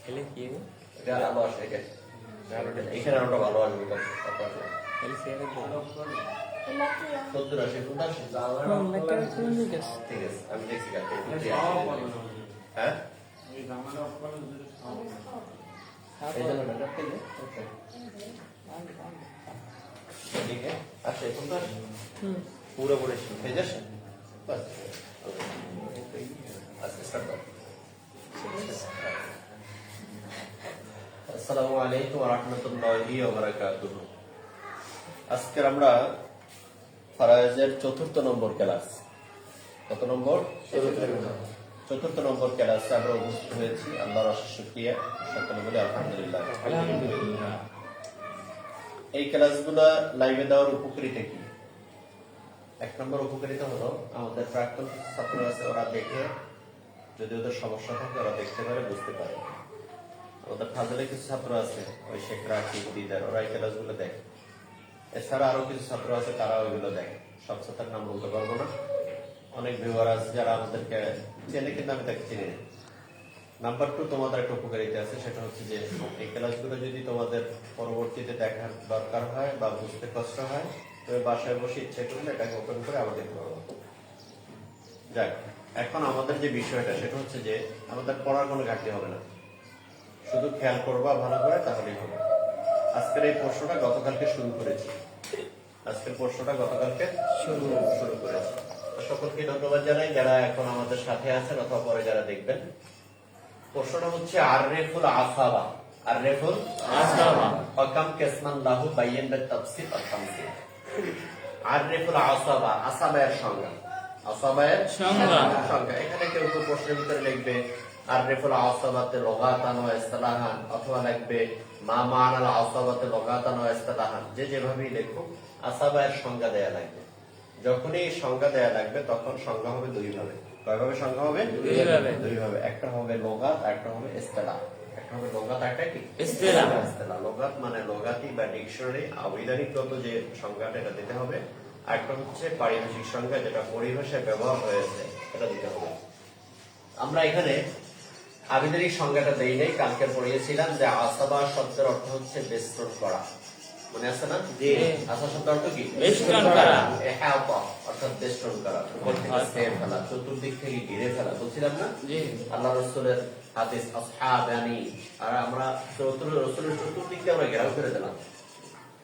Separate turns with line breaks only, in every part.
এটা আলো আসে এখানে আলোটা ভালো আসবে সত্তর আসে কোনটা আসে ঠিক আছে আমি দেখছি হ্যাঁ ठीक है अच्छा कोणता पूरा पूरे भेजस बस अच्छा स्टार्ट करो আসসালামু আলাইকুম ওয়া রাহমাতুল্লাহি ওয়া বারাকাতুহু আজকে আমরা ফারায়েজের চতুর্থ নম্বর ক্লাস কত নম্বর চতুর্থ নম্বর ক্লাসে আমরা উপস্থিত হয়েছি আল্লাহর অশেষ শুকরিয়া সকলে বলে আলহামদুলিল্লাহ আলহামদুলিল্লাহ এই ক্লাসগুলো লাইভে দেওয়ার উপকারিতা কি এক নম্বর উপকারিতা হলো আমাদের প্রাক্তন ছাত্র আছে ওরা দেখে যদি ওদের সমস্যা থাকে ওরা দেখতে পারে বুঝতে পারে ওদের ফাজলে কিছু ছাত্র আছে ওই শেখ রাকিব দিদার ওরা এই ক্লাসগুলো দেখে এছাড়া আরো কিছু ছাত্র আছে তারা ওইগুলো দেখে সব ছাত্রের নাম বলতে পারবো না অনেক ভিউয়ার আছে যারা আমাদেরকে চেনে কিন্তু আমি তাকে চিনি না নাম্বার 2 তোমাদের একটা উপকারিতা আছে সেটা হচ্ছে যে এই ক্লাসগুলো যদি তোমাদের পরবর্তীতে দেখার দরকার হয় বা বুঝতে কষ্ট হয় তবে বাসায় বসে ইচ্ছে করলে এটাকে ওপেন করে আবার দেখতে পারবো যাক এখন আমাদের যে বিষয়টা সেটা হচ্ছে যে আমাদের পড়ার কোনো ঘাটতি হবে না শুধু খেয়াল করবা ভালো করে তাহলেই হবে আজকের এই প্রশ্নটা গতকালকে শুরু করেছি শুরু করেছি সকলকে ধন্যবাদ জানাই যারা এখন আমাদের সাথে আছেন অথবা পরে যারা দেখবেন প্রশ্নটা হচ্ছে আররিফুল আসাবা হকাম কিসমান লাহু বাইয়ান বিত তাফসীর ওয়া তামসীল আররিফুল আসাবা আসাবায়ের সংজ্ঞা এখানে কেউ প্রশ্নের ভিতরে লিখবে আররিফুল আসাবাতে লুগাতান ওয়া ইসতিলাহান অথবা লিখবে মা মানাল আসাবাতে লুগাতান ওয়া ইসতিলাহান যে যেভাবেই লেখো আসাবায়ের সংজ্ঞা দেয়া লাগবে যখনই সংজ্ঞা দেয়া লাগবে তখন সংজ্ঞা হবে দুই ভাবে কয়ভাবে সংজ্ঞা হবে দুই ভাবে একটা হবে লুগাত একটা হবে ইসতিলাহ একটা হবে লুগাত একটা কি ইসতিলাহ লুগাত মানে লুগাতি বা ডিকশনারি আবিধানিকগত যে সংজ্ঞাটা এটা দিতে হবে আরেকটা হচ্ছে পারিভাষিক সংজ্ঞা যেটা পরিভাষায় ব্যবহার হয়েছে এটা দিতে হবে আমরা এখানে আবিধানিক সংজ্ঞাটা দেই নাই কালকে পড়িয়েছিলাম যে আসাবা শব্দের অর্থ হচ্ছে বেষ্টন করা মনে আছে না জি আসা শব্দের অর্থ কি বেষ্টন করা ইহাতা অর্থাৎ বেষ্টন করা উপর থেকে ছেয়ে ফেলা চতুর্দিক থেকে ঘিরে ফেলা বলছিলাম না জি আল্লাহর রাসূলের হাদিস আসহাবানি আর আমরা রাসূলের চতুর্দিক দিয়ে আমরা ঘেরাও করে দিলাম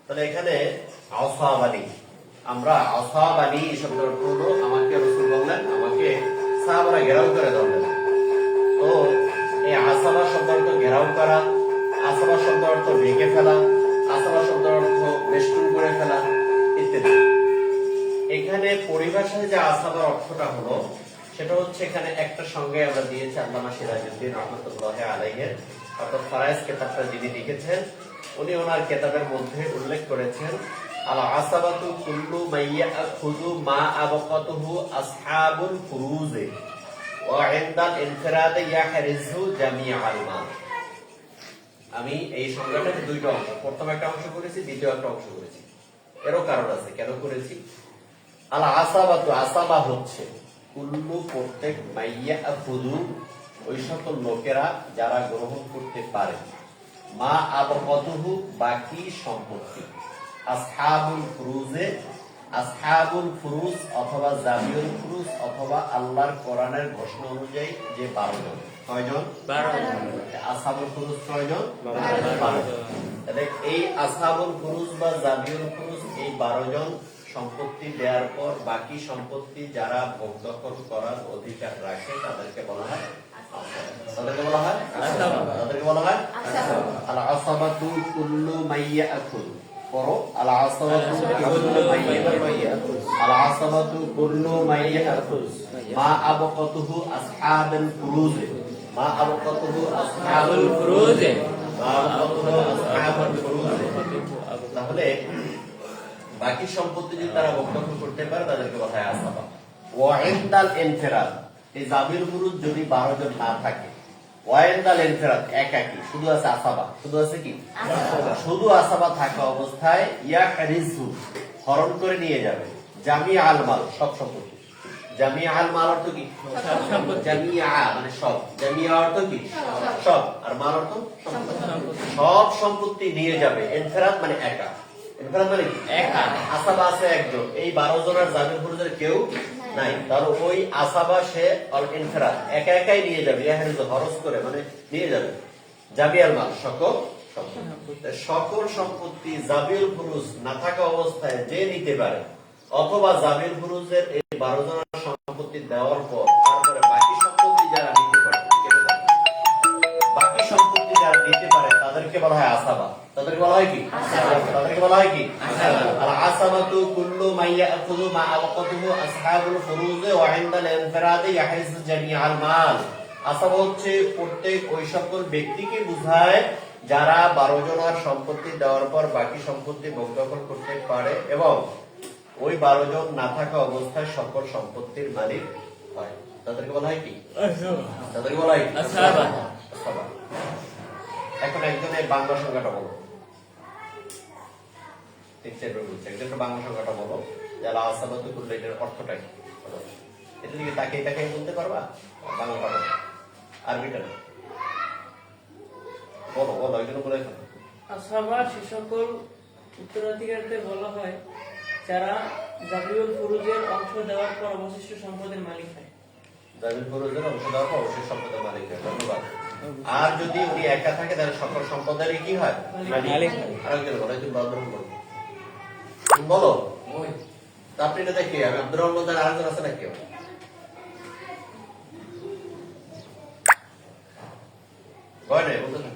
তাহলে এখানে আসহাবানি আমরা আসহাবানি শব্দের অর্থ হলো আমাকে রাসূল বললেন আমাকে সাহাবারা ঘেরাও করে ধরলেন তো এই আসাবা শব্দের অর্থ ঘেরাও করা আসাবা শব্দের অর্থ ঢেকে ফেলা আসাবা শব্দের অর্থ বেষ্টন করে ফেলা ইত্যাদি এখানে পরিভাষায় যে আসাবার অর্থটা হলো সেটা হচ্ছে এখানে একটা সঙ্গে আমরা দিয়েছি আল্লামা সিরাজউদ্দিন রাহমাতুল্লাহি আলাইহি অর্থাৎ ফারায়েজ কিতাবটা যিনি লিখেছেন উনি ওনার কিতাবের মধ্যে উল্লেখ করেছেন আল আসাবাতু কুল্লু মাইয়াখুযু মা আবকাতুহু আসহাবুল ফুরুজে ওয়া ইনদাল ইনফিরাদ ইয়াহরিজু জামিআল মাল আমি এই সংজ্ঞাটার দুইটা অংশ প্রথম একটা অংশ করেছি দ্বিতীয় একটা অংশ করেছি এরও কারণ আছে কেন করেছি আল আসাবাতু আসাবা হচ্ছে কুল্লু প্রত্যেক মাইয়াখুযু ওই সকল লোকেরা যারা গ্রহণ করতে পারে মা আবকাতুহু বাকি সম্পত্তি আসহাবুল ফুরুজ অথবা জামিউল ফুরুজ অথবা আল্লাহর কোরআনের ঘোষণা অনুযায়ী যে 12 জন কয়জন 12 জন আসহাবুল ফুরুজ কয়জন 12 জন তাহলে এই আসহাবুল ফুরুজ বা জামিউল ফুরুজ এই 12 জন সম্পত্তি দেওয়ার পর বাকি সম্পত্তি যারা ভোগ দখল করার অধিকার রাখে তাদেরকে বলা হয় আল আসাবাতু কুল্লু মাইয়াখুযু পড়ো আল আসাবাতু কুল্লু মাইয়াখুযু মা আবকাতুহু আসহাবুল ফুরুজ তাহলে বাকি সম্পত্তি যদি তারা ভোগ করতে পারে তাদেরকে বলা হয় আসাবা ওয়া ইনদাল ইনফিরাদ এই জামিউল ফুরুজ যদি 12 জন না থাকে ওয়াইন্দাল ইনফিরাদ একাকী শুধু আছে আসাবা শুধু আছে কি শুধু আসাবা থাকা অবস্থায় ইয়াহরিজু হরণ করে নিয়ে যাবে জামিআল মাল সব সম্পত্তি জামিআল মাল অর্থ কি? জামিআ মানে সব, জামিআ অর্থ কি? সব, আর মাল অর্থ সব সম্পত্তি নিয়ে যাবে। ইনফিরাদ মানে একা, ইনফিরাদ মানে কি? একা। আসাবা আছে একজন, এই 12 জনের জামিল ফুরুজের কেউ নাই, তার ওই আসাবা সে অল ইনফিরাদ একা একাই নিয়ে যাবে, ইয়াহরিজ হরস করে মানে নিয়ে যাবে। জামিআল মাল সকল সকল সম্পত্তি জাবিউল ফুরুজ না থাকা অবস্থায় যে নিতে পারে, অথবা জাবিউল ফুরুজের এই 12 জনের সম্পত্তি দেওয়ার পর তারপরে বাকি সম্পত্তি যারা নিতে পারে, বাকি সম্পত্তি যারা নিতে পারে তাদেরকে বলা হয় আসাবা। তাদেরকে বলা হয় কি? তাদেরকে বলা হয় কি? আল আসাবাতু কুল্লু মান ইয়াখুযু মা আওকাতুহু আসহাবুল ফুরুজ ওয়া ইনদাল ইনফিরাদি ইয়াহরিজু জামিআল মাল। আসাবা হচ্ছে প্রত্যেক ওই সকল ব্যক্তিকে বোঝায় যারা 12 জনের সম্পত্তি দেওয়ার পর বাকি সম্পত্তি ভোগ দখল করতে পারে এবং ওই 12 জন না থাকা অবস্থায় সকল সম্পত্তির মালিক হয়। তাদেরকে বলা হয় কি? তাদেরকে বলা হয় আসাবা। এখন একজনের বাংলা সংখ্যাটা বলো, একজনের বাংলা সংখ্যাটা বলো, যারা আসাবাতু কুল্লু, এটার অর্থটা কি? এটা দিকে তাকে তাকে বলতে পারবা? বাংলাটা বলো, আরবিটা না। বলো বলো, একজন বলে ফেলো।
আসাবা সে সকল উত্তরাধিকারীদের বলা হয় যারা জাবিউল ফুরুজের অংশ দেওয়ার পর অবশিষ্ট সম্পদের মালিক হয়।
জাবিউল ফুরুজের অংশ দেওয়ার পর অবশিষ্ট সম্পদের মালিক হয়। ধন্যবাদ। আর যদি উনি একা থাকে তাহলে সকল সম্পদেরই কি হয়? মালিক। আরেকজন বলো, একজন বাদরুম বলো, বলো। আপনি এটা দেখি, আমি আব্দুর রহমান দার আরেকজন আছে না কেউ? হয় নাই বলতে না।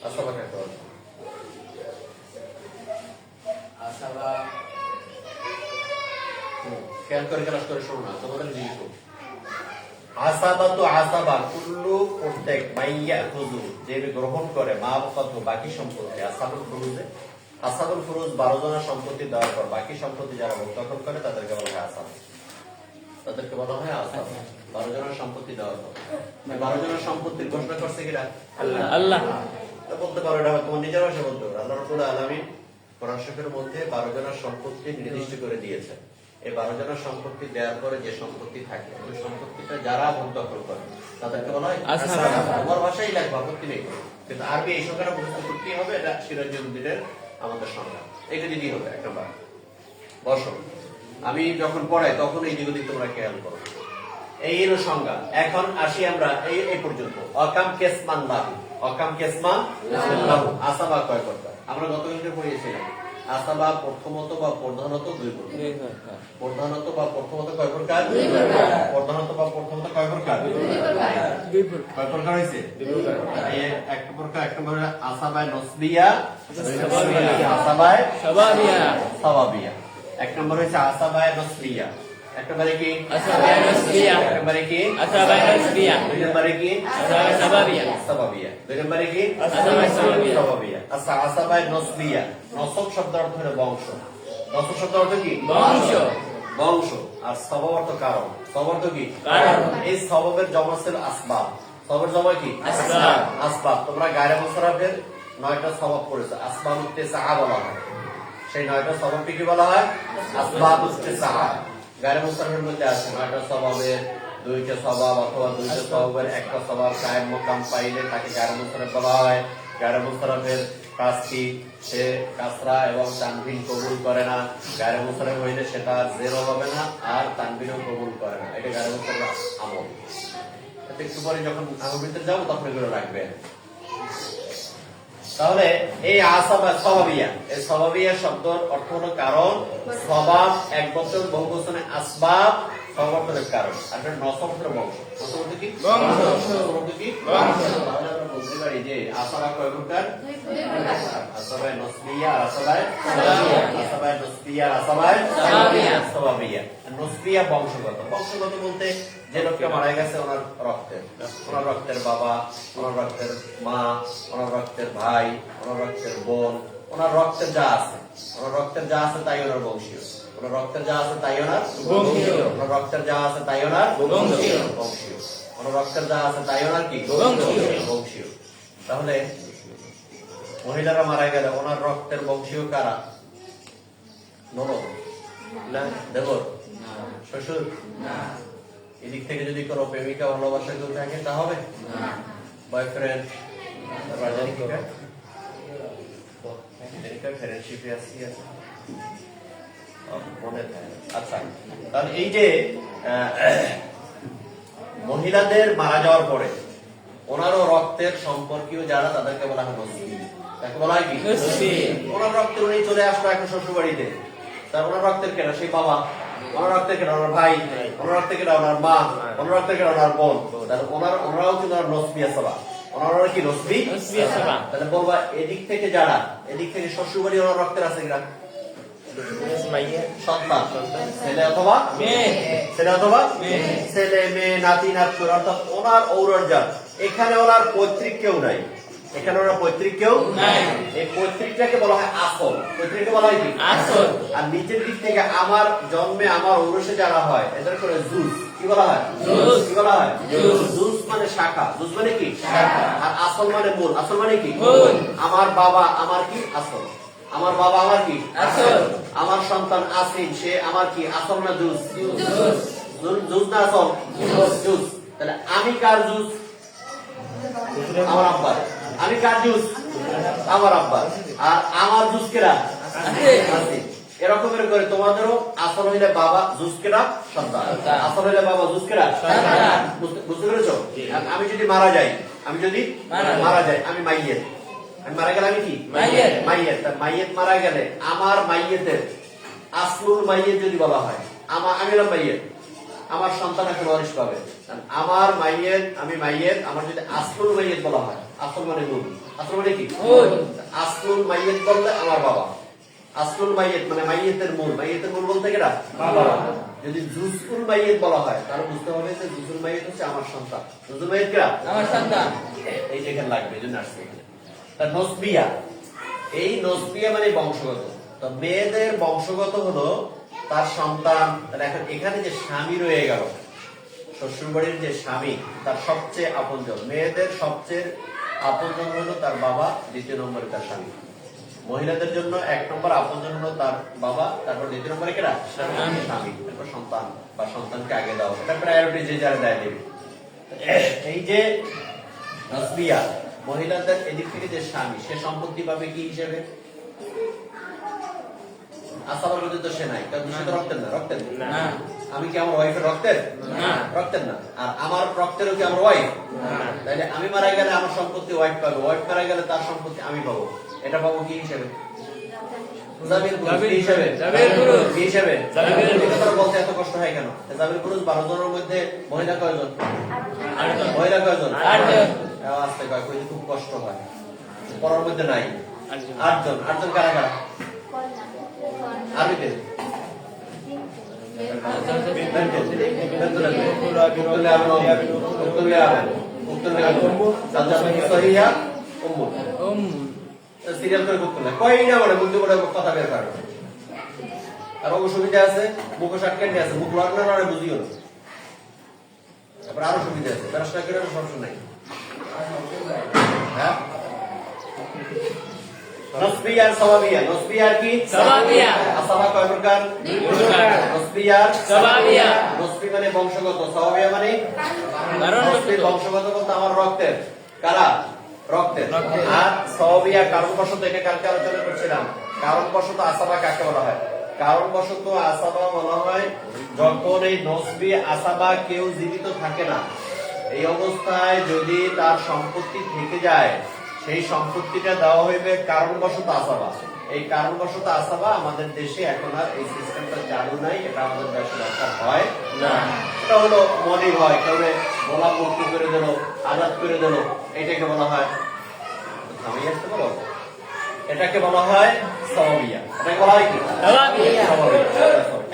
আসাবা কাকে বলে?
আসাবা
খেয়াল করে ক্লাস করে শোনো না, তোমাদের জিজ্ঞেস করো। আসাবাতু আসাবা কুল্লু প্রত্যেক মাইয়া খুজু যে গ্রহণ করে মা কত বাকি সম্পত্তি। আসাবুল ফুরুজে, আসাবুল ফুরুজ 12 জনের সম্পত্তি দেওয়ার পর বাকি সম্পত্তি যারা ভোগ দখল করে তাদেরকে বলা হয় আসাবা। তাদেরকে বলা হয় আসাবা 12 জনের সম্পত্তি দেওয়ার পর। 12 জনের সম্পত্তির ঘোষণা করছে কিনা? আল্লাহ।
আল্লাহ
বলতে পারো, এটা তোমার নিজের ভাষা বলতে পারো। আল্লাহ রাব্বুল আলামিন কোরআন শরীফের মধ্যে 12 জনের সম্পত্তি নির্দিষ্ট করে দিয়েছে। এই 12 জনের সম্পত্তি দেওয়ার পরে যে সম্পত্তি থাকে ওই সম্পত্তিটা যারা ভোগ দখল করে তাদেরকে বলা হয় আসাবা। তোমার ভাষাই লাগবে, আপত্তি নেই, কিন্তু আরবি এই সংখ্যাটা মুখস্থ করতেই হবে। এটা সিরাজউদ্দিনের আমাদের সংখ্যা, এটা দিতেই হবে। এক নম্বর বসো, আমি যখন পড়াই তখন এই দিক তোমরা খেয়াল করো। এই হলো সংজ্ঞা। এখন আসি আমরা এই পর্যন্ত। অকাম কেসমান লাহু, অকাম কেসমান লাহু। আসাবা কয় প্রকার? আমরা গতকালকে পড়িয়েছিলাম। আসাবা প্রথমত বা প্রধানত দুই প্রকার। প্রধানত বা প্রথমত কয় প্রকার? প্রধানত বা প্রথমত কয় প্রকার? কয় প্রকার হয়েছে? এক প্রকার, এক নম্বর আসাবায়ে নসবিয়া, আসাবায়ে সাওয়াবিয়া। এক নম্বর হচ্ছে আসাবায়ে নসবিয়া, এক নম্বরে কি আসাবায়ে নসবিয়া, এক নম্বরে কি আসাবায়ে নসবিয়া, দুই নম্বরে কি আসাবায়ে সাওয়াবিয়া, সাওয়াবিয়া, দুই নম্বরে কি আসাবায়ে সাওয়াবিয়া। আচ্ছা, আসাবায়ে নসবিয়া, নসব শব্দ অর্থ হলো বংশ। নসব শব্দ অর্থ কি? বংশ, বংশ। আর সবাব অর্থ কারণ। সবাব অর্থ কি? কারণ। এই সবাবের জমা ছিল আসবাব। সবাবের জমা কি? আসবাব। আসবাব। তোমরা গায়রে মুসারাফের 9টা সবাব পড়েছো, আসবাবুত তিসআ বলা হয়। সেই 9টা সবাবকে কি বলা হয়? আসবাবুত তিসআ। গায়রে মুসারাফের মধ্যে আছে 9টা সবাবের 2টা সবাব অথবা 2টা সবাবের একটা সবাব কায়েম মাকাম পাইলে তাকে গায়রে মুসারাফ বলা হয়। গায়রে মুসারাফের কাজ কি? সে কাসরা এবং তানবিন কবুল করে না। গায়রে মুসারাফ হইলে সেটা জেরো হবে না আর তানবিনও কবুল করে না। এটা গায়রে মুসারাফের আমল। একটু পরে যখন আমল ভিতরে যাবো তখন এগুলো রাখবে। তাহলে এই আসাবা সাওয়াবিয়া, এই সাওয়াবিয়া শব্দের অর্থ হলো কারণ। সবাব এক বচন, বহু বচনে আসবাব, সবাব হলো কারণ। আর নসব হলো বংশ। নসব হলো কি? বংশ। নসব হলো কি? বংশ। তাহলে আমরা বলতে পারি যে আসাবা কয় প্রকার? দুই প্রকার। আসাবায়ে নসবিয়া আর আসাবায়ে সাওয়াবিয়া। আসাবায়ে নসবিয়া আর আসাবায়ে সাওয়াবিয়া। নসবিয়া বংশগত। বংশগত বলতে যে লোকটা মারা গেছে ওনার রক্তের বাবা, ওনার রক্তের মা, ওনার রক্তের ভাই, ওনার রক্তের বোন, ওনার রক্তের যা আছে, ওনার রক্তের যা আছে তাই ওনার বংশীয়। ওনার রক্তের যা আছে তাই ওনার বংশীয়। ওনার রক্তের যা আছে তাই ওনার বংশীয়। ওনার রক্তের যা আছে তাই ওনার কি? বংশীয়। তাহলে মহিলারা মারা গেলে ওনার রক্তের বংশীয় কারা? ননদ না দেবর? শ্বশুর? এদিক থেকে যদি কোনো প্রেমিকা ভালোবাসা কেউ থাকে তা হবে? বয়ফ্রেন্ড, তারপর জানি কি কাজ? ফ্রেন্ডশিপে আসছি আছে। মনে থাকে। আচ্ছা, তাহলে এই যে মহিলাদের মারা যাওয়ার পরে ওনারও রক্তের সম্পর্কীয় যারা তাদেরকে বলা হয় নসবি। তাকে বলা হয় কি?
নসবি।
ওনার রক্তের উনি চলে আসলো এখন শ্বশুর বাড়িতে, তার ওনার রক্তের কেনা সেই বাবা, ওনার রক্তের কেনা ওনার ভাই, ওনার রক্তের কেনা ওনার মা, ওনার রক্তের কেনা ওনার বোন, তাহলে ওনারাও কিন্তু ওনার নসবি আসবা। ওনারা কি নসবি? তাহলে বলবা এদিক থেকে যারা, এদিক থেকে শ্বশুর বাড়ি ওনার রক্তের আছে কিনা? সন্তান, ছেলে অথবা মেয়ে, ছেলে অথবা ছেলে, মেয়ে, নাতি, নাতনি, অর্থাৎ ওনার ঔরজাত। এখানে ওনার পৈতৃক কেউ নাই, এখানে ওনার পৈতৃক কেউ নাই। এই পৈতৃকটাকে বলা হয় আসল। পৈতৃককে বলা হয় কি? আসল। আর নিচের দিক থেকে আমার জন্মে আমার ঔরসে যারা হয় এদের করে জুস। কি বলা হয়? জুস। কি বলা হয়? জুস। জুস মানে শাখা, জুস মানে কি? শাখা। আর আসল মানে মূল। আসল মানে কি? মূল। আমার বাবা আমার কি? আসল। আমার বাবা আমার কি? আসল। আমার সন্তান আসিন, সে আমার কি? আসল না জুস? জুস। জুস না আসল? জুস। তাহলে আমি কার জুস? আমার আব্বা। আমি কার জুস? আমার আব্বা। আর আমার জুস কেরা? আসিন। এরকমের করে তোমাদেরও আসল হইলে বাবা, জুস কেরা? সন্তান। আসল হইলে বাবা, জুস কেরা? সন্তান। বুঝতে পেরেছো? আমি যদি মারা যাই, আমি যদি মারা যাই, আমি মাইয়ের। আমি মারা গেলে আমি কি? মাইয়ের। মাইয়ের। মাইয়ের মারা গেলে আমার মাইয়েতের আসলুল মাইয়ের যদি বলা হয়, আমি হলাম মাইয়ের, আমার সন্তান একটা ওয়ারিশ পাবে। আমার মাইয়ের, আমি মাইয়ের, আমার যদি আসলুল মাইয়ের বলা হয়, আসল মানে মূল। আসল মানে কি? আসলুল মাইয়ের বললে আমার বাবা। আসলুল মাইয়েত মানে মাইয়েতের মূল। মাইয়েতের মূল বলতে গেলা বাবা। যদি জুসুল মাইয়েত বলা হয় তাহলে বুঝতে হবে যে জুসুল মাইয়েত হচ্ছে আমার সন্তান। জুসুল মাইয়েত কেরা? আমার সন্তান। এই যেখানে লাগবে, এই জন্য আসছে। নসবিয়া, এই নসবিয়া মানে বংশগত। তো মেয়েদের বংশগত হলো তার সন্তান। এখন এখানে যে স্বামী রয়ে গেল, শ্বশুর বাড়ির যে স্বামী, তার সবচেয়ে আপনজন। মেয়েদের সবচেয়ে আপনজন হলো তার বাবা, দ্বিতীয় নম্বরে তার স্বামী। মহিলাদের জন্য এক নম্বর আপনজন হলো তার বাবা, তারপর দ্বিতীয় নম্বরে কেনা? স্বামী, তারপর সন্তান বা সন্তানকে আগে দাও। এটা প্রায়োরিটি যে যারা দেয় দেবে। এই যে নসবিয়া, মহিলাদের এদিক থেকে যে স্বামী, সে সম্পত্তি পাবে কি হিসেবে? আসাবার মধ্যে তো সে নাই, কারণ সে তো রক্তের না। রক্তের না। আমি কি আমার ওয়াইফের রক্তের? না, রক্তের না। আর আমার রক্তেরও কি আমার ওয়াইফ? তাইলে আমি মারা গেলে আমার সম্পত্তি ওয়াইফ পাবে, ওয়াইফ মারা গেলে তার সম্পত্তি আমি পাবো। এটা পাবো কি হিসেবে? বলতে এত কষ্ট হয় কেন? জাবির পুরুষ 12 জনের মধ্যে মহিলা কয়জন? মহিলা কয়জন? 8 জন। আস্তে কয় কই খুব কষ্ট হয়, পড়ার মধ্যে নাই 8 জন। 8 জন কারা কারা? আরবিতে সিরিয়াল করে করতে না, কয়টা বলে মুখ দিয়ে কথা বের করে। আর অসুবিধা আছে, মুখ সাটকেন্ডে আছে, মুখ লড় না বুঝিও না। তারপর আরো সুবিধা আছে, ব্যবসা করে সমস্যা নাই। হ্যাঁ, নসবিয়া আর সাওয়াবিয়া। নসবিয়া কি? সাওয়াবিয়া। আসাবা কয় প্রকার? 2 প্রকার। নসবিয়া, সাওয়াবিয়া। নসবি মানে বংশগত, সাওয়াবিয়া মানে নসবি বংশগত বলতে আমার রক্তের। কারা? রক্তের। আর সাওয়াবিয়া কারণবশত, এটা কালকে আলোচনা করছিলাম। কারণবশত আসাবা কাকে বলা হয়? কারণবশত আসাবা বলা হয় যখন এই নসবি আসাবা কেউ জীবিত থাকে না, এই অবস্থায় যদি তার সম্পত্তি থেকে যায়, সেই সম্পত্তিটা দেওয়া হইবে কারণবশত আসাবা। এই কারণবশত আসাবা আমাদের দেশে এখন আর এই সিস্টেমটা চালু নাই, এটা আমাদের দেশে দরকার হয় না। এটা হলো মনে হয় কেউ গোলাপ মুক্তি করে দিল, আজাদ করে দিল, এটাকে বলা হয়, আমি আসতে বলো, এটাকে বলা হয় সাওয়াবিয়া। এটাকে বলা হয় কি? সাওয়াবিয়া।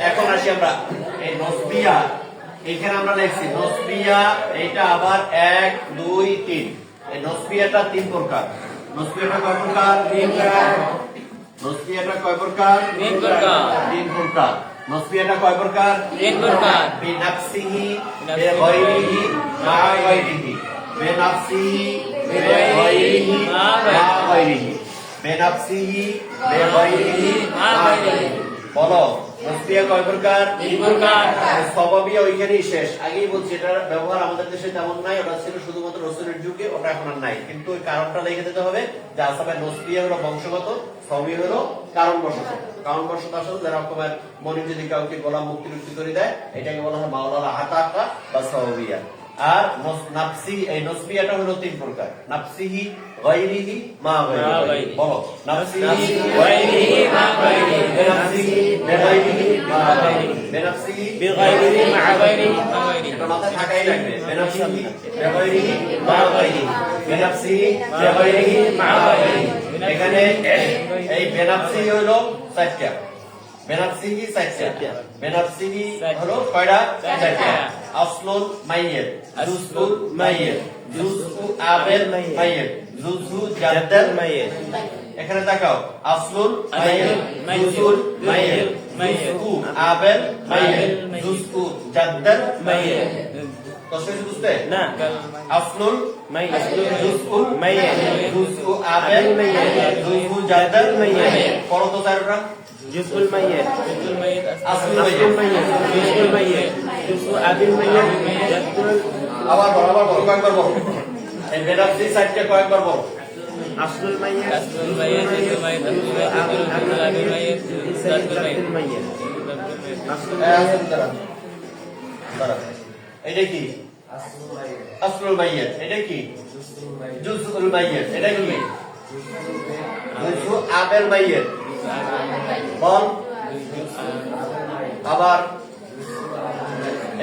এখন আসি আমরা এই নসবিয়া। এখানে আমরা লিখছি নসবিয়া, এটা আবার 1 2 3। এই নসবিয়াটা 3 প্রকার। নসবিয়াটা কয় প্রকার? 3 প্রকার। নসবিয়াটা কয় প্রকার? 3 প্রকার। 3 প্রকার। নসবিয়াটা কয় প্রকার? 3 প্রকার। বিনাফসিহি, বিগাইরিহি, মা গাইরিহি। বিনাফসিহি, বিগাইরিহি, মা গাইরিহি। বিনাফসিহি, বিগাইরিহি, মা গাইরিহি। বলো, নসবিয়া কয় প্রকার?
তিন প্রকার।
সবাবিয়া ওইখানেই শেষ। আগেই বলছি এটার ব্যবহার আমাদের দেশে তেমন নাই, ওটা ছিল শুধুমাত্র রাসূলের যুগে, ওটা এখন আর নাই। কিন্তু ওই কারণটা লিখে দিতে হবে যে আসাবে নসবিয়া হলো বংশগত, সবই হলো কারণবশত। কারণবশত আসলে যেরকমের মনে যদি কাউকে গোলাম মুক্তি করে দেয়, এটাকে বলা হয় মাওলানা আতাকা বা সওবিয়া। আর নাফসি, এই নসবিয়াটা হলো তিন প্রকার: নাফসিহি, গায়রিহি, মা গায়রিহি। বলো, নাফসিহি,
গায়রিহি, মা গায়রিহি।
বেনাফসিহি, বেগায়রিহি, মা গায়রিহি। বেনাফসিহি,
বিগায়রিহি, মা গায়রিহি।
এটা মাথায় থাকাই লাগবে। বেনাফসিহি, বেগায়রিহি, মা গায়রিহি। বেনাফসিহি, বেগায়রিহি, মা গায়রিহি। এখানে এই বেনাফসিহি হলো চারটা। বেনাফসিহি চারটা। বেনাফসিহি হলো কয়টা? চারটা। আসলুল মাইয়্যিত, জুজউল মাইয়্যিত, জুজউ আবেল মাইয়্যিত, জুজউ জাদ্দাল মাইয়্যিত। এখানে তাকাও, আসলুল মাইয়্যিত, জুজউল মাইয়্যিত, জুজউ আবেল মাইয়্যিত, জুজউ জাদ্দাল মাইয়্যিত। কষ্ট হচ্ছে বুঝতে?
না।
আসলুল
মাইয়্যিত,
জুজউল
মাইয়্যিত,
জুজউ আবেল মাইয়্যিত, জুজউ জাদ্দাল মাইয়্যিত। পড়ো তো চারটা।
জুজউল মাইয়্যিত,
আসলুল মাইয়্যিত,
আসলুল মাইয়্যিত, জুজউল মাইয়্যিত, জুজউ আবিল মাইয়্যিত, জাদ্দুল।
আবার বলো, কয়েকবার বলো। এই বেনাফসি সাইডটা কয়েকবার বলো।
আসলুল মাইয়্যিত,
আসলুল মাইয়্যিত, জুজউল মাইয়্যিত, জুজউল আবিল মাইয়্যিত, জাদ্দুল মাইয়্যিত।
মাইয়্যিত। আসলুল
দাঁড়া। এটা কি? আসলুল মাইয়্যিত। এটা কি? জুজউল মাইয়্যিত। এটা কি? জুজউ আবেল মাইয়্যিত। বল। আবার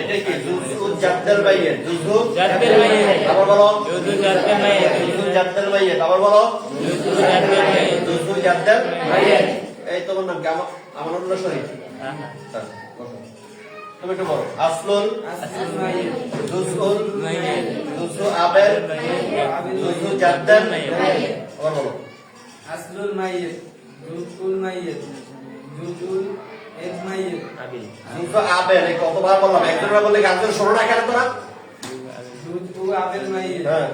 এটা কি? জুজউ জাদ্দাল মাইয়্যিত। জুজউ
জাদ্দাল মাইয়্যিত।
আবার বলো।
জুজউল জাদ্দাল মাইয়্যিত,
জুজউ জাদ্দাল মাইয়্যিত। আবার বলো।
জুজউল জাদ্দাল মাইয়্যিত।
জুজউ জাদ্দাল মাইয়্যিত। এই তোমার নাম কি? আমার নাম শরীফ। তুমি একটু বলো। আসলুল জুজউল
মাইয়্যিত,
জুজউ আবেল জুজউ জাদ্দাল
মাইয়্যিত।
আবার বলো।
আসলুল মাইয়িত, জুজউল মাইয়িত, জুজউল এব মাইয়িত,
আবিল।
জুজউ আবেল, এই কতবার বললাম? একজনের বললে গাছজন 16 টাকা তোরা।
জুজউ আবেল মাইয়িত,
হ্যাঁ,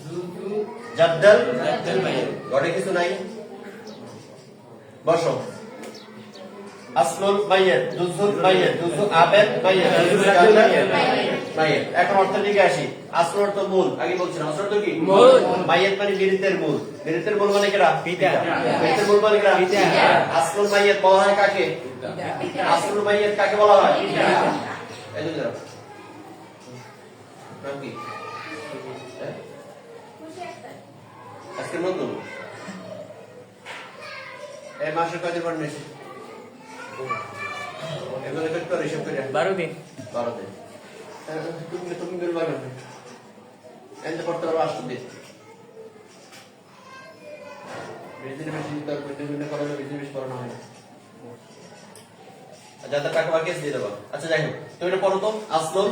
জুজউ
জাদ্দাল
জাদ্দাল মাইয়্যিত।
ঘরে কিছু নাই। বসো। আসলুল মাইয়্যিত, জুজউল মাইয়্যিত, জুজউ আবেল মাইয়্যিত, জুজউ জাদ্দাল মাইয়্যিত। এখন অর্থের দিকে আসি। আসল অর্থ মূল। আগে বলছিলাম আসল অর্থ কি?
মূল।
মাইয়্যিত মানে মৃতের মূল। মৃতের মূল মানে কেডা?
পিতা।
মৃতের মূল মানে কেডা?
পিতা।
আসলুল মাইয়্যিত বলা হয় কাকে? আসলুল মাইয়্যিত কাকে বলা হয়? এই যে দাঁড়াও। নাম কি? হ্যাঁ? আজকে নতুন। এই মাসে কয়দিন পর নিয়েছি? এগুলো একটু করে হিসাব করে
12 দিন।
12 দিন। তুমি বের পারবে না। এন্ড করতে পারো 8 দিন। বেশি তার বিভিন্ন কলেজে বেশি পড়ানো হয় না। যাদের টাকা বাকি আছে দিয়ে দেবো। আচ্ছা যাই হোক, তো এটা পড়ো তো। আসলুল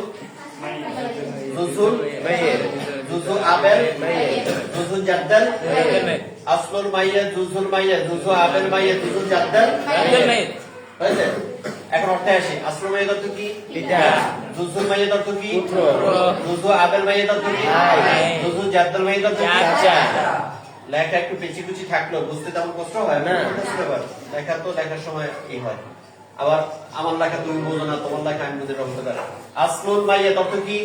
জুজউল মাইয়্যিত, জুজউ আবেল মাইয়্যিত, জুজউ জাদ্দাল মাইয়্যিত। আসলুল মাইয়্যিত, জুজউল মাইয়্যিত, জুজউ আবেল মাইয়্যিত, জুজউ জাদ্দাল
জাদ্দাল মাইয়্যিত।
হয়েছে? এখন অর্থে আসি। আসলুল মাইয়্যিত অর্থ কি?
পিতা।
জুজউল মাইয়্যিত অর্থ কি?
পুত্র।
জুজউ আবেল মাইয়্যিত অর্থ কি?
ভাই।
জুজউ জাদ্দাল মাইয়্যিত অর্থ কি?
চাচা।
লেখা একটু পেঁচিকুচি থাকলো, বুঝতে তেমন কষ্ট হয় না। লেখা তো লেখার সময় কি হয়, আবার আমার লেখা তুমি বোঝো না, তোমার লেখা আমি বুঝে রক্ত পারে। আসলুল মাইয়্যিত অর্থ কি?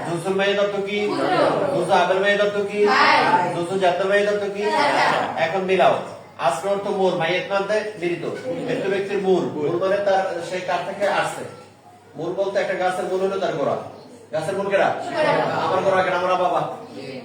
জুজউল মাইয়্যিত অর্থ কি? জুজউ আবেল মাইয়্যিত অর্থ কি? জুজউ জাদ্দাল মাইয়্যিত অর্থ কি? এখন মিলাও। আসল অর্থ মূল, মাইয়্যিত মানে মৃত, মৃত ব্যক্তির মূল। মূল মানে তার সেই কার থেকে আসছে। মূল বলতে একটা গাছের মূল হলো তার গোড়া। গাছের মূল কেডা? আমার গোড়া কেডা? আমার বাবা।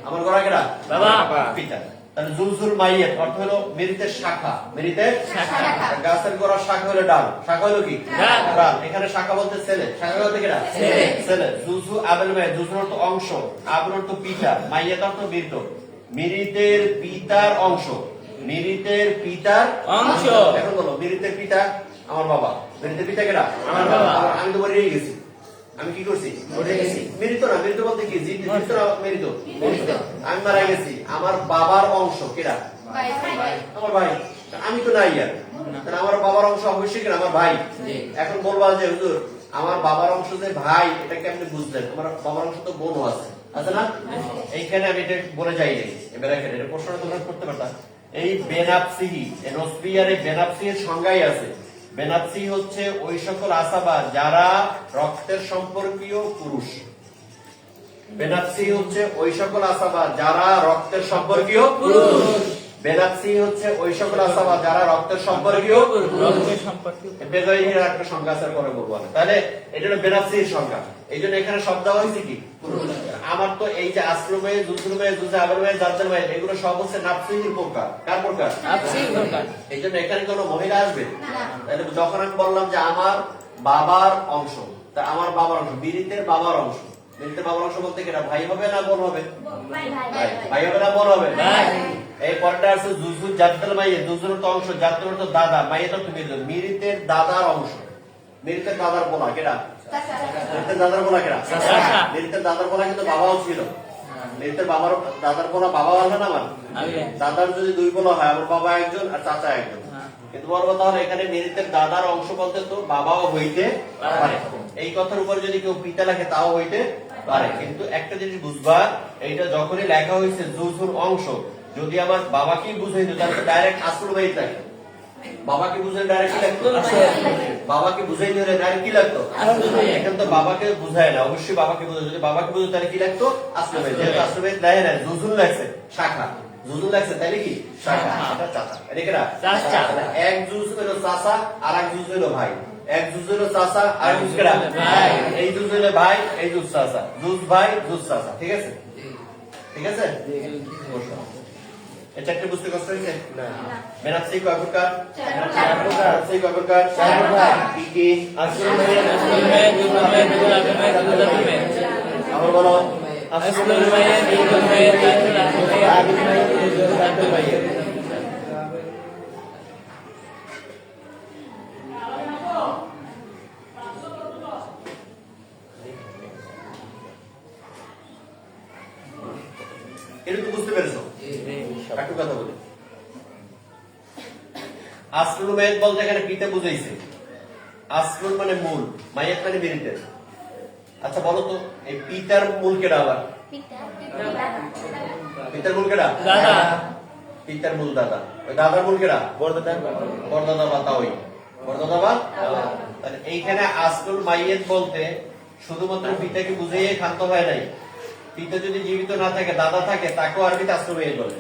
আমার গোড়া কেডা?
বাবা।
পিতা। তাহলে জুজউল মাইয়্যিত অর্থ হলো মৃতের শাখা। মৃতের
শাখা।
গাছের গোড়া শাখা হলো ডাল। শাখা হলো কি?
ডাল।
ডাল। এখানে শাখা বলতে ছেলে, শাখা বলতে কেডা?
ছেলে।
ছেলে। জুজউ আবেল মাইয়্যিত, জুজুর অর্থ অংশ, আবেল অর্থ পিতা, মাইয়্যিত অর্থ মৃত। মৃতের পিতার অংশ, মৃতের পিতার
অংশ।
এখন বলো, মৃতের পিতা আমার বাবা। মৃতের পিতা কেডা?
আমার বাবা।
আমি তো মরে গেছি। আমি কি করছি? মরে গেছি। মৃত না, মৃত বলতে কি? মৃত না, মৃত। আমি মারা গেছি। আমার বাবার অংশ কেডা? আমার ভাই। আমি তো নাই আর। তাহলে আমার বাবার অংশ অবশ্যই কেন? আমার ভাই। এখন বলবা যে হুজুর আমার বাবার অংশ যে ভাই, এটা কেমনে বুঝলেন? আমার বাবার অংশ তো বোনও আছে, আছে না? এইখানে আমি এটা বলে যাই নাই। এবার দেখেন, এটা প্রশ্নটা তোমরা করতে পারতা। এই বেনাফসিহি, এই নসবিয়ার এই বেনাফসিহির সংজ্ঞাই আছে বেনাফসি হচ্ছে ওই সকল আসাবা যারা রক্তের সম্পর্কীয় পুরুষ। বেনাফসি হচ্ছে ওই সকল আসাবা যারা রক্তের সম্পর্কীয় পুরুষ। বেনাফসি হচ্ছে ওই সকল আসাবা যারা রক্তের সম্পর্কীয়
রক্তের সম্পর্কে
বেগয়রির একটা সংখ্যা আছে পরে বলবো না। তাহলে এটা হলো বেনাফসির সংখ্যা। এই জন্য এখানে শব্দ হয়েছে কি পুরুষ। আমার তো এই যে আসলুমে জুজলুমে জুজে আবলুমে জাতলুমে এগুলো সব হচ্ছে নাফসির প্রকার। কার প্রকার?
নাফসির প্রকার।
এই জন্য এখানে কোনো মহিলা আসবে তাহলে যখন আমি বললাম যে আমার বাবার অংশ, তা আমার বাবার অংশ বিরিতের বাবার অংশ, বিরিতের বাবার অংশ বলতে কি এটা ভাই হবে না বোন হবে? ভাই হবে না বোন হবে? এই পরেরটা আছে জুজু জাদ্দাল মাইয়ে, জুজুর তো অংশ, জাদ্দাল তো দাদা, মাইয়ে তো তুমি মিরিতের দাদার অংশ। মিরিতের দাদার বলা কেডা? মিরিতের দাদার বলা কেডা? মিরিতের দাদার বলা কিন্তু বাবাও ছিল। মিরিতের বাবার দাদার বলা বাবা আছে না আমার? দাদার যদি দুই বলা হয় আমার বাবা একজন আর চাচা একজন। কিন্তু বলবো তাহলে এখানে মিরিতের দাদার অংশ বলতে তো বাবাও হইতে পারে। এই কথার উপর যদি কেউ পিতা লেখে তাও হইতে পারে। কিন্তু একটা জিনিস বুঝবা, এইটা যখনই লেখা হয়েছে জুজুর অংশ, যদি আমার বাবাকে বুঝাইতো তাহলে ডাইরেক্ট আসল বাইত লাগে। বাবাকে বুঝাই ডাইরেক্ট কি লাগতো? বাবাকে বুঝাই দিলে ডাইরেক্ট কি লাগতো? এখন তো বাবাকে বুঝায় না, অবশ্যই বাবাকে বুঝায়। যদি বাবাকে বুঝাই তাহলে কি লাগতো? আসল বাইত। যেহেতু আসল বাইত দেয় না, জুজুল লাগছে শাখা, জুজুল লাগছে তাহলে কি শাখা। এটা চাচা, এটা কেডা? চাচা। এক জুজ হলো চাচা আর এক জুজ হলো ভাই। এক জুজ হলো চাচা আর এক জুজ কেডা? ভাই। এই জুজ হলো ভাই, এই জুজ চাচা, জুজ ভাই জুজ চাচা। ঠিক আছে? ঠিক আছে? এটা একটা বুঝতে কষ্ট হয়েছে না? বেনাফসি কয় প্রকার? চার প্রকার। বেনাফসি কয় প্রকার? চার প্রকার। কি কি? আসলুমে,
আসলুমে, জুজুমে, জুজুলামে, জুজুলামে।
আবার বলো।
আসলুমে, জুজুমে, জুজুলামে,
জুজুলামে।
এটা তো বুঝতে পেরেছো? একটু কথা বলি। আসলুল মাইয়াত বলতে এখানে পিতা বুঝাইছে। আসলুল মানে মূল, মাইয়াত মানে বিরিতের। আচ্ছা বলো তো এই পিতার মূল কেডা আবার? পিতার মূল কেডা?
দাদা।
পিতার মূল দাদা। ওই দাদার মূল কেডা? বড়দাদা। বড়দাদা বা তাওই। বড়দাদা বা তাহলে এইখানে আসলুল মাইয়াত বলতে শুধুমাত্র পিতাকে বুঝাইয়ে ক্ষান্ত হয় নাই। পিতা যদি জীবিত না থাকে, দাদা থাকে, তাকেও আরবিতে আসলুল মাইয়াত বলে।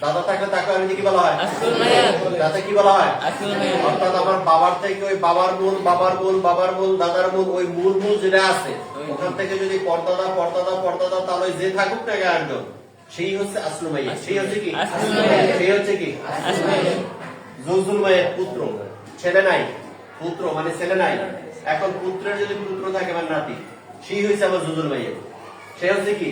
দাদা থাকলে তাকে আরবিতে কি বলা হয়?
আসলুল মাইয়াত।
তাতে কি বলা হয়?
আসলুল মাইয়াত।
অর্থাৎ আমার বাবার থেকে ওই বাবার মূল, বাবার মূল, বাবার মূল, দাদার মূল, ওই মূল মূল যেটা আছে ওখান থেকে যদি পর্দাদা পর্দাদা পর্দাদা তাহলে ওই যে থাকুক না একজন, সেই হচ্ছে আসলুল মাইয়াত। সেই হচ্ছে কি?
আসলুল মাইয়াত।
সেই হচ্ছে কি?
আসলুল মাইয়াত।
জুজুল মাইয়াত পুত্র, ছেলে নাই, পুত্র মানে ছেলে নাই। এখন পুত্রের যদি পুত্র থাকে মানে নাতি, সেই হচ্ছে আমার জুজুল মাইয়াত। সে হচ্ছে কি?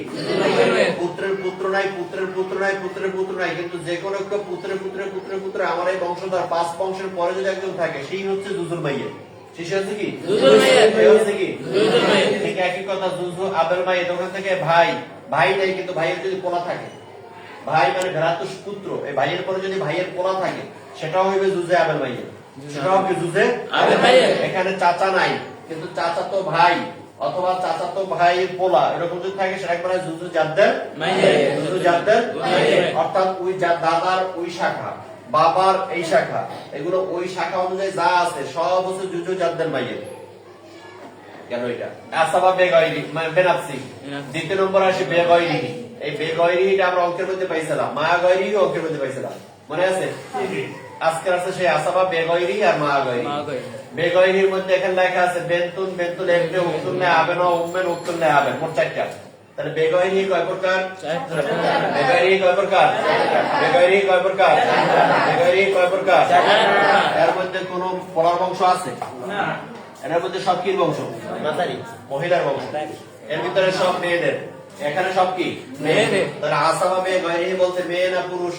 পুত্রের পুত্র নাই, পুত্রের পুত্র নাই, পুত্রের পুত্র নাই, কিন্তু যে কোনো একটা পুত্রের পুত্রের পুত্রের পুত্র আমার এই বংশধর 5 বংশের পরে যদি একজন থাকে সেই হচ্ছে জুজুল মাইয়াত। সেই হচ্ছে কি?
জুজুল মাইয়াত।
সে হচ্ছে কি?
জুজুল মাইয়াত।
ঠিক একই কথা জুজু আবেল মাইয়াত। ওখান থেকে ভাই, ভাই নাই কিন্তু ভাইয়ের যদি পোলা থাকে, ভাই মানে ভ্রাতুস পুত্র, এই ভাইয়ের পরে যদি ভাইয়ের পোলা থাকে সেটাও হইবে জুজে আবেল মাইয়াত। সেটাও হবে জুজে
আবেল মাইয়াত।
এখানে চাচা নাই কিন্তু চাচা তো ভাই অথবা চাচা তো ভাইয়ের পোলা এরকম যদি থাকে সেটা একবার জুজু জাদ্দাল মাইয়াত। জুজু জাদ্দাল মাইয়াত অর্থাৎ ওই দাদার ওই শাখা, বাবার এই শাখা, এগুলো ওই শাখা অনুযায়ী যা আছে সব হচ্ছে জুজু জাদ্দাল মাইয়াত। কেন এটা? আসাবা বেগয়রি মানে বেনাফসি। দ্বিতীয় নম্বর আসে বেগয়রি। এই বেগয়রিটা আমরা অঙ্কের মধ্যে পাইছিলাম, মা গয়রি অঙ্কের মধ্যে পাইছিলাম, মনে আছে? আজকের আছে সেই আসাবা বেগয়রি আর মা গয়রি। বেগয়রির মধ্যে এখানে লেখা আছে বেন্তুন, বেন্তুল এবনে, উক্তুল নে আবেন, উম্মেন, উক্তুল নে আবেন, মোট 4টা। তাহলে বেগয়রি কয় প্রকার? বেগয়রি কয় প্রকার? বেগয়রি কয় প্রকার? বেগয়রি কয় প্রকার? এর মধ্যে কোন পোলার বংশ আছে না? এর মধ্যে সব কি বংশ? মাতারি, মহিলার বংশ। এর ভিতরে সব মেয়েদের। এখানে সব কি? মেয়েদের। তাহলে আসাবা বেগয়রি বলতে মেয়ে না পুরুষ?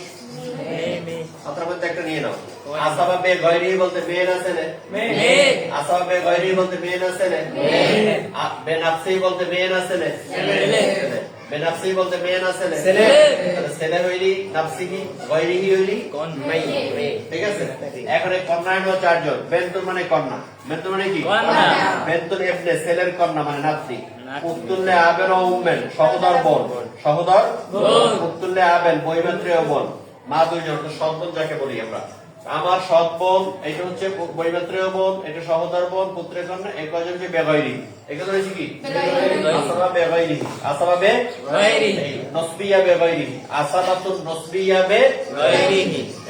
আপনার মধ্যে একটা নিয়ে নাও। আসাবা বেগয়রি বলতে মেয়ে না ছেলে? মেয়ে। আসাবা বেগয়রি বলতে মেয়ে না ছেলে? মেয়ে। বেনাফসি বলতে মেয়ে না ছেলে? ছেলে। বেনাফসি বলতে মেয়ে না ছেলে? ছেলে। তাহলে ছেলে হইলি নাফসিহি, গয়রিহি হইলি মেয়ে। ঠিক আছে? এখন এই কন্যা হলো 4 জন। বেন্তুল মানে কন্যা। বেন্তুল মানে কি? কন্যা। বেন্তুল ইবনে ছেলের কন্যা মানে নাতি। উক্তুল আবেল ও উম্মেন সহোদর বোন। সহোদর বোন। উক্তুল আবেল বৈমাত্রেয় বোন। মা 2 জন, তো সন্তান যাকে বলি আমরা। আমার সৎ বোন, এটা হচ্ছে বৈমাত্রেয় বোন, এটা সহোদর বোন, পুত্রের কন্যা, এই কয়জন হচ্ছে বেগৈরি। এখানে রয়েছে কি আসাবা বেগৈরি, আসাবা
গায়রি
নসবিয়া বেগৈরি, আসাবাতুন নসবিয়া বেগৈরি।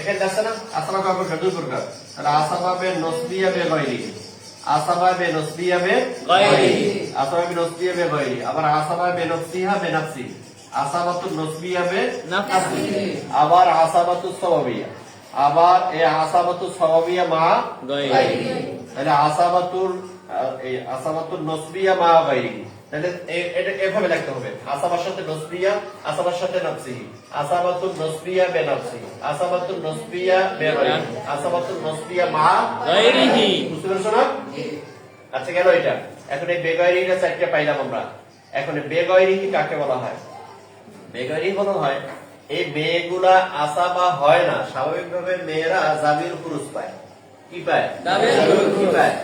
এখানে আছে না আসাবা কাকে দুই প্রকার, তাহলে আসাবা বে নসবিয়া বেগৈরি, আসাবা বে নসবিয়া বেগৈরি, আসাবা বে নসবিয়া বেগৈরি, আবার আসাবা বে নফসিহা বেনাফসি, আসাবাতুন নসবিয়া বেনাফসি, আবার আসাবাতুস সাবাবিয়া, আবার এই আসাবাতুস সাবাবিয়া মা
গায়রি
তাহলে আসাবাতুল নসবিয়া মা গায়রি। তাহলে এটা এভাবে লিখতে হবে, আসাবার সাথে নসবিয়া, আসাবার সাথে নাফসি, আসাবাতুল নসবিয়া বেনাফসি, আসাবাতুল নসবিয়া বেগায়রি, আসাবাতুল নসবিয়া মা
গায়রিহি।
বুঝতে পেরেছো না? আচ্ছা গেল এটা। এখন এই বেগায়রিটা চারটা পাইলাম আমরা। এখন এই বেগায়রি কাকে বলা হয়? বেগায়রি বলা হয় এই মেয়েগুলা আসাবা হয় না, স্বাভাবিকভাবে মেয়েরা জাবির পুরুষ পায়। কি পায়? কি পায়?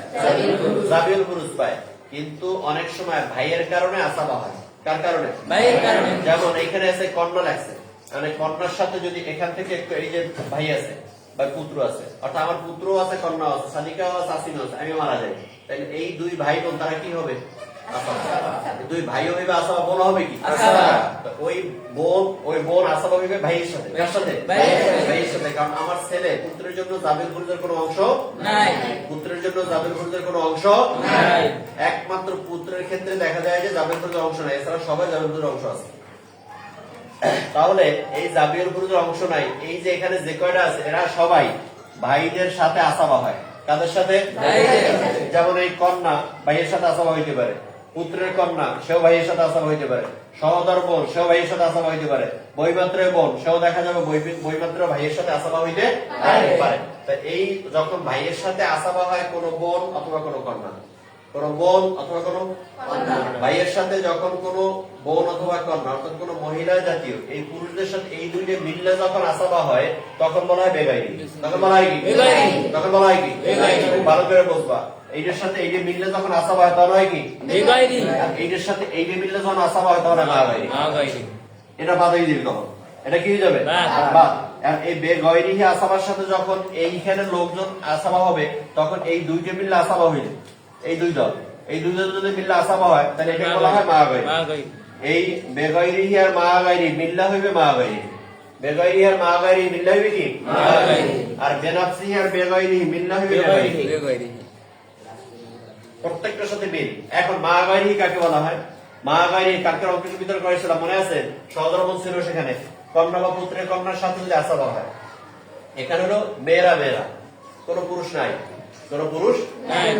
জাবির পুরুষ পায়। কিন্তু অনেক সময় ভাইয়ের কারণে আসাবা হয়। কার কারণে?
ভাইয়ের কারণে।
যেমন এখানে আছে কন্যা লাগছে, মানে কন্যার সাথে যদি এখান থেকে একটু এই যে ভাই আছে বা পুত্র আছে, অর্থাৎ আমার পুত্র আছে, কন্যা আছে, সাদিকাও আছে, আসিনও আছে, আমি মারা যাই, তাহলে এই দুই ভাই বোন তারা কি হবে? দুই ভাই হইবে আসাবা, বোন হবে কি? ওই বোন আসাবা হইবে ভাইয়ের সাথে। কার সাথে? ভাইয়ের সাথে। কারণ আমার ছেলে পুত্রের জন্য জাবির ফুরুজের কোনো অংশ
নাই,
পুত্রের জন্য জাবির ফুরুজের কোনো অংশ
নাই।
একমাত্র পুত্রের ক্ষেত্রে দেখা যায় যে জাবির ফুরুজের অংশ নাই, এছাড়া সবাই জাবির ফুরুজের অংশ আছে। তাহলে এই জাবির ফুরুজের অংশ নাই, এই যে এখানে যে কয়টা আছে এরা সবাই ভাইদের সাথে আসাবা হয়। কাদের সাথে? যেমন এই কন্যা ভাইয়ের সাথে আসাবা হইতে পারে, পুত্রের কন্যা সেও ভাইয়ের সাথে আসাবা হইতে পারে, সহোদর বোন সেও ভাইয়ের সাথে আসাবা হইতে পারে, বৈমাত্রের বোন সেও দেখা যাবে বৈমাত্র ভাইয়ের সাথে আসাবা হইতে পারে। তা এই যখন ভাইয়ের সাথে আসাবা হয় কোনো বোন অথবা কোনো কন্যা, কোন বোন অথবা কোন ভাইয়ের সাথে যখন কোন বোন অথবা কন্যা অর্থাৎ কোন মহিলা জাতীয় এই পুরুষদের সাথে এই দুইটা মিললে যখন আসাবা হয় তখন বলা হয় বেগায়রি। তখন বলা হয় কি? তখন বলা হয় কি? খুব ভালো করে বুঝবা, এইটার সাথে এইটা মিললে যখন আসাবা হয় তখন হয় কি?
বেগায়রি।
এইটার সাথে এইটা মিললে যখন আসাবা হয় তখন বেগায়রি।
গায়রি
এটা বাদ হয়ে দিবি তখন, এটা কি হয়ে যাবে? বাদ। আর এই বেগায়রি আসাবার সাথে যখন এইখানে লোকজন আসাবা হবে তখন এই দুইটা মিললে আসাবা হইবে, এই দুই দল যদি মিল্লা আসাবা হয় তাহলে এটা বলা হয় মাগায়রি। এই বেগায়রি আর মাগায়রি মিল্লা হইবে মাগায়রি, বেগায়রি আর মাগায়রি মিল্লা হইবে কি? মাগায়রি। আর বেনাফসি আর বেগায়রি মিল্লা হইবে বেগায়রি। প্রত্যেকটার সাথে মিল। এখন মাগায়রি কাকে বলা হয়? মাগায়রি কাকে অঙ্কের ভিতর করেছিলাম মনে আছে? সহোদর বোন ছিল সেখানে, কন্যা বা পুত্রের কন্যার সাথে যদি আসাবা হয়। এখানে হলো মেয়েরা মেয়েরা, কোন পুরুষ নাই, কোন পুরুষ নাই।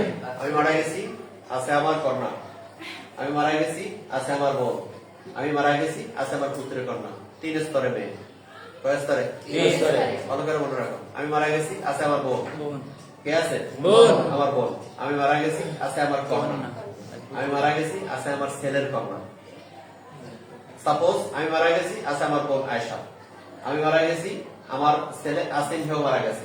আমি মারা গেছি, আছে আমার কন্যা, আমি মারা গেছি, আছে আমার বোন, আমি মারা গেছি, আছে আমার পুত্রের কন্যা। 3 স্তরে মেয়ে। কয় স্তরে? 3 স্তরে। ভালো করে মনে রাখো। আমি মারা গেছি, আছে আমার বোন। কে আছে? বোন। আমার বোন। আমি মারা গেছি, আছে আমার কন্যা। আমি মারা গেছি, আছে আমার ছেলের কন্যা। সাপোজ আমি মারা গেছি, আছে আমার বোন আয়েশা। আমি মারা গেছি, আমার ছেলে আসিম হেও মারা গেছে,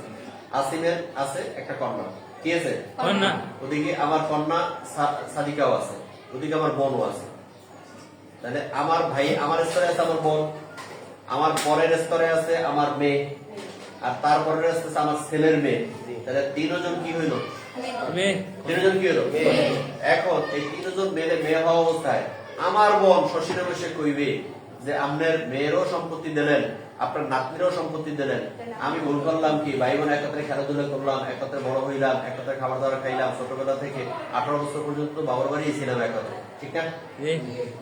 আসিমের আছে একটা কন্যা। কি আছে? কন্যা। ওদিকে আমার কন্যা সাদিকাও আছে, ওদিকে আমার বোনও আছে। তাহলে আমার ভাই, আমার স্তরে আছে আমার বোন, আমার পরের স্তরে আছে আমার মেয়ে, আর তারপরের স্তরে আছে আমার ছেলের মেয়ে। তাহলে 3 জন কি হইল? মেয়ে। 3 জন কি হইল? এখন এই 3 জন মেয়ে মেয়ে হওয়া অবস্থায় আমার বোন শ্বশুরে বসে কইবে যে আপনার মেয়েরও সম্পত্তি দিলেন, আপনার নাতনিরও সম্পত্তি দিলেন, আমি ভুল করলাম কি? ভাই বোন একত্রে খেলাধুলা করলাম, একত্রে বড় হইলাম, একত্রে খাবার দাবার খাইলাম, ছোটবেলা থেকে 18 বছর পর্যন্ত বাবার বাড়ি ছিলাম একত্রে, ঠিক না?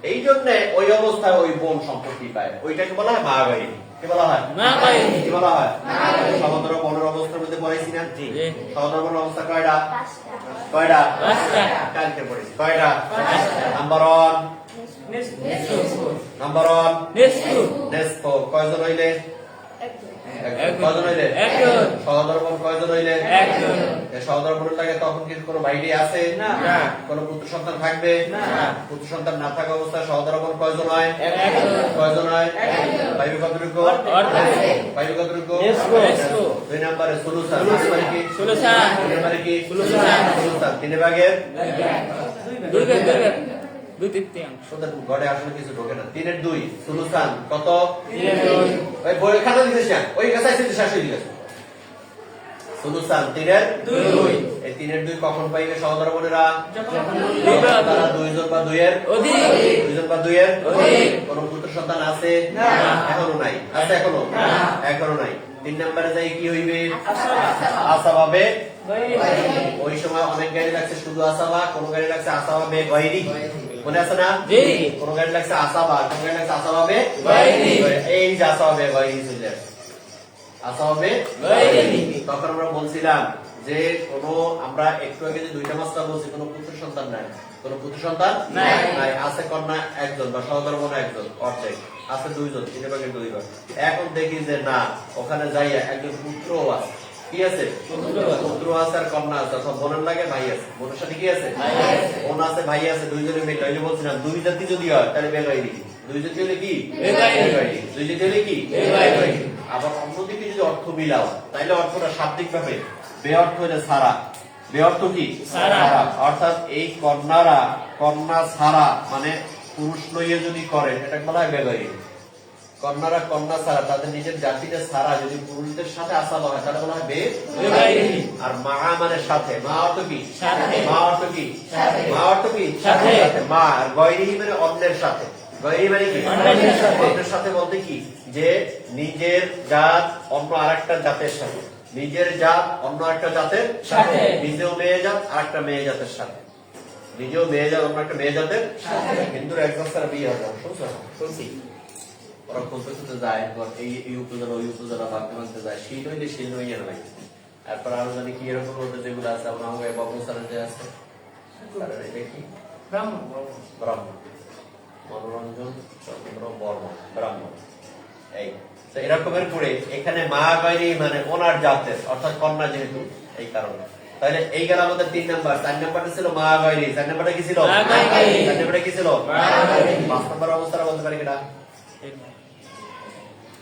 এই জন্য ওই অবস্থায় ওই বোন সম্পত্তি পায়, ওইটাকে বলা হয় মাগায়রি। কি বলা হয়? মাগায়রি। কি বলা হয়? সহোদর বোনের অবস্থার মধ্যে পড়াইছি না? জি। সহোদর বোনের অবস্থা কয়টা? কয়টা? 5টা। কালকে পড়েছি কয়টা? Number 1 number 1 নেসফ। কয়জন হইলে? কয়জন হইলে? একজন। সহোদর বোন কয়জন হইলে? একজন। সহোদর বোনের লাগে তখন কি কোনো ভাইটি আছে? না। কোনো পুত্র সন্তান থাকবে? না। পুত্র সন্তান না থাকা অবস্থায় সহোদর বোন কয়জন হয়? একজন। কয়জন হয়? ভাইবে কতটুকু? ভাইবে কতটুকু? 2 নম্বরে সুলুসান। মানে কি? সুলুসান। মানে কি? সুলুসান। 3 ভাগের 2 ভাগ। 2/3 ওদের ঘরে আসলে কিছু ঢোকে না। 3-এর 2 সুলুসান কত? 3-এর 2। ওই বই খাতা দিতেছ না, ওই কাছে এসে শেষ হয়ে গেছে। সুলুসান 3/2 এই 3/2 কখন পাইবে সহোদর বোনেরা? তারা 2 জন বা 2 এর
অধিক
2 জন বা 2 এর অধিক। কোন পুত্র সন্তান আছে? এখনো নাই। আছে এখনো? এখনো নাই। 3 নম্বরে যাই কি হইবে? আসাবাবে ওই সময় অনেক গাড়ি লাগছে শুধু আসাবা, কোন গাড়ি লাগছে আসাবাবে গায়রি, মনে আছে না?
জি।
কোন গাড়ি লাগছে আসাবা, কোন গাড়ি লাগছে আসাবাবে
গায়রি।
এই যে আসাবাবে গায়রি চলে আসছে। আসাবাবে গায়রি। তখন আমরা বলছিলাম যে কোন আমরা একটু আগে যে দুইটা মাসলা বলছি কোন পুত্র সন্তান নাই, কোন পুত্র সন্তান নাই। আছে কন্যা একজন বা সহোদর বোন একজন, অর্ধেক আছে 2 জন, 3 ভাগের 2 ভাগ। এখন দেখি যে না, ওখানে যাইয়া একজন পুত্রও আছে। কি আছে? পুত্র আছে আর কন্যা আছে, অথবা বোনের লাগে ভাই আছে। বোনের সাথে কি আছে? বোন আছে, ভাই আছে, 2 জনের মিলে। ওই যে বলছিলাম 2 জাতি যদি হয় তাহলে বেগাইরি, 2 জাতি হলে কি? বেগাইরি, 2 জাতি হলে কি? বেগাইরি। আবার অন্যদিকে যদি অর্থ মিলাও তাহলে অর্থটা শাব্দিক ভাবে বে অর্থ হলে সারা, বে অর্থ কি? সারা। অর্থাৎ এই কন্যারা কন্যা সারা মানে পুরুষ লইয়ে যদি করে এটা বলা হয় বেগাইরি। কন্যারা কন্যা সারা তাদের নিজের জাতিতে সারা যদি পুরুষদের সাথে আসাবা হয় তাহলে বলা হয় বেগাইরি। আর মা মানে সাথে, মা অর্থ কি? মা অর্থ কি? মা অর্থ কি? সাথে। মা। আর গায়রি মানে অন্যের সাথে। গায়রি মানে কি? অন্যের সাথে বলতে কি যে নিজের জাত অন্য আরেকটা জাতের সাথে, নিজের জাত অন্য একটা জাতের সাথে, নিজেও মেয়ে জাত আরেকটা মেয়ে জাতের সাথে, নিজেও মেয়ে জাত অন্য একটা মেয়ে জাতের সাথে। হিন্দুর একজন ছাড়া বিয়ে হয় না, শুনছি ওরা খুঁজতে খুঁজতে যায়, এই উপজেলা ওই উপজেলা ভাবতে ভাবতে যায়, শীত হইলে শীত হইয়া নাই। তারপর আরো জানি কি এরকম যেগুলো আছে আমরা আমাকে বাবুসারের যে আছে দেখি ব্রাহ্মণ মনোরঞ্জন চন্দ্র বর্মা ব্রাহ্মণ। এই তো এরকমের পরে এখানে মা গায়রি মানে ওনার জাতের, অর্থাৎ কন্যা যেহেতু, এই কারণে। তাহলে এই গেল আমাদের 3 নাম্বার। 4 নাম্বারটা ছিল মা গায়রি। 4 নাম্বারটা কি ছিল? 4 নাম্বারটা কি ছিল? 5 নাম্বার অবস্থাটা বলতে পারি কিনা?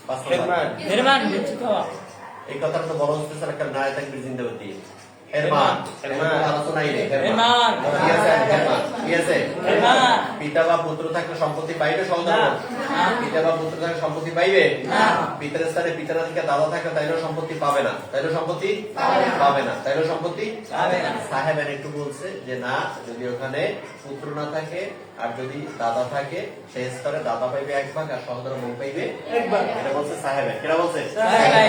5 নাম্বার
মেহরবান বিচ্ছু খাওয়া
এই কথাটা তো বড় হচ্ছে স্যার একটা নারী থাকবে জিন্দাবাদি হেরমান আলোচনাই নেই।
হেরমান
কি আছে? হেরমান কি আছে?
হেরমান
পিতা বা পুত্র থাকলে সম্পত্তি পাইবে সহোদর? পিতা বা পুত্র থাকলে সম্পত্তি পাইবে না। পিতার স্থানে পিতার থেকে দাদা থাকে তাইলেও সম্পত্তি পাবে না, তাইলেও সম্পত্তি পাবে না, তাইলেও সম্পত্তি পাবে না। সাহেবের একটু বলছে যে না, যদি ওখানে পুত্র না থাকে আর যদি দাদা থাকে সেই স্তরে দাদা পাইবে 1 ভাগ আর সহোদর বোন পাইবে 1 ভাগ। এটা বলছে সাহেবের। কেটা বলছে?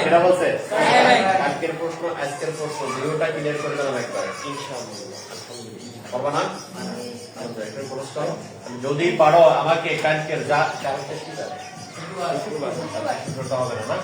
কেটা বলছে? আজকের প্রশ্ন, আজকের প্রশ্ন ভিডিওটা ক্লিয়ার করে দিলাম একবার ইনশাআল্লাহ। পারবা না? যদি পারো আমাকে কালকের যা হবে না, না?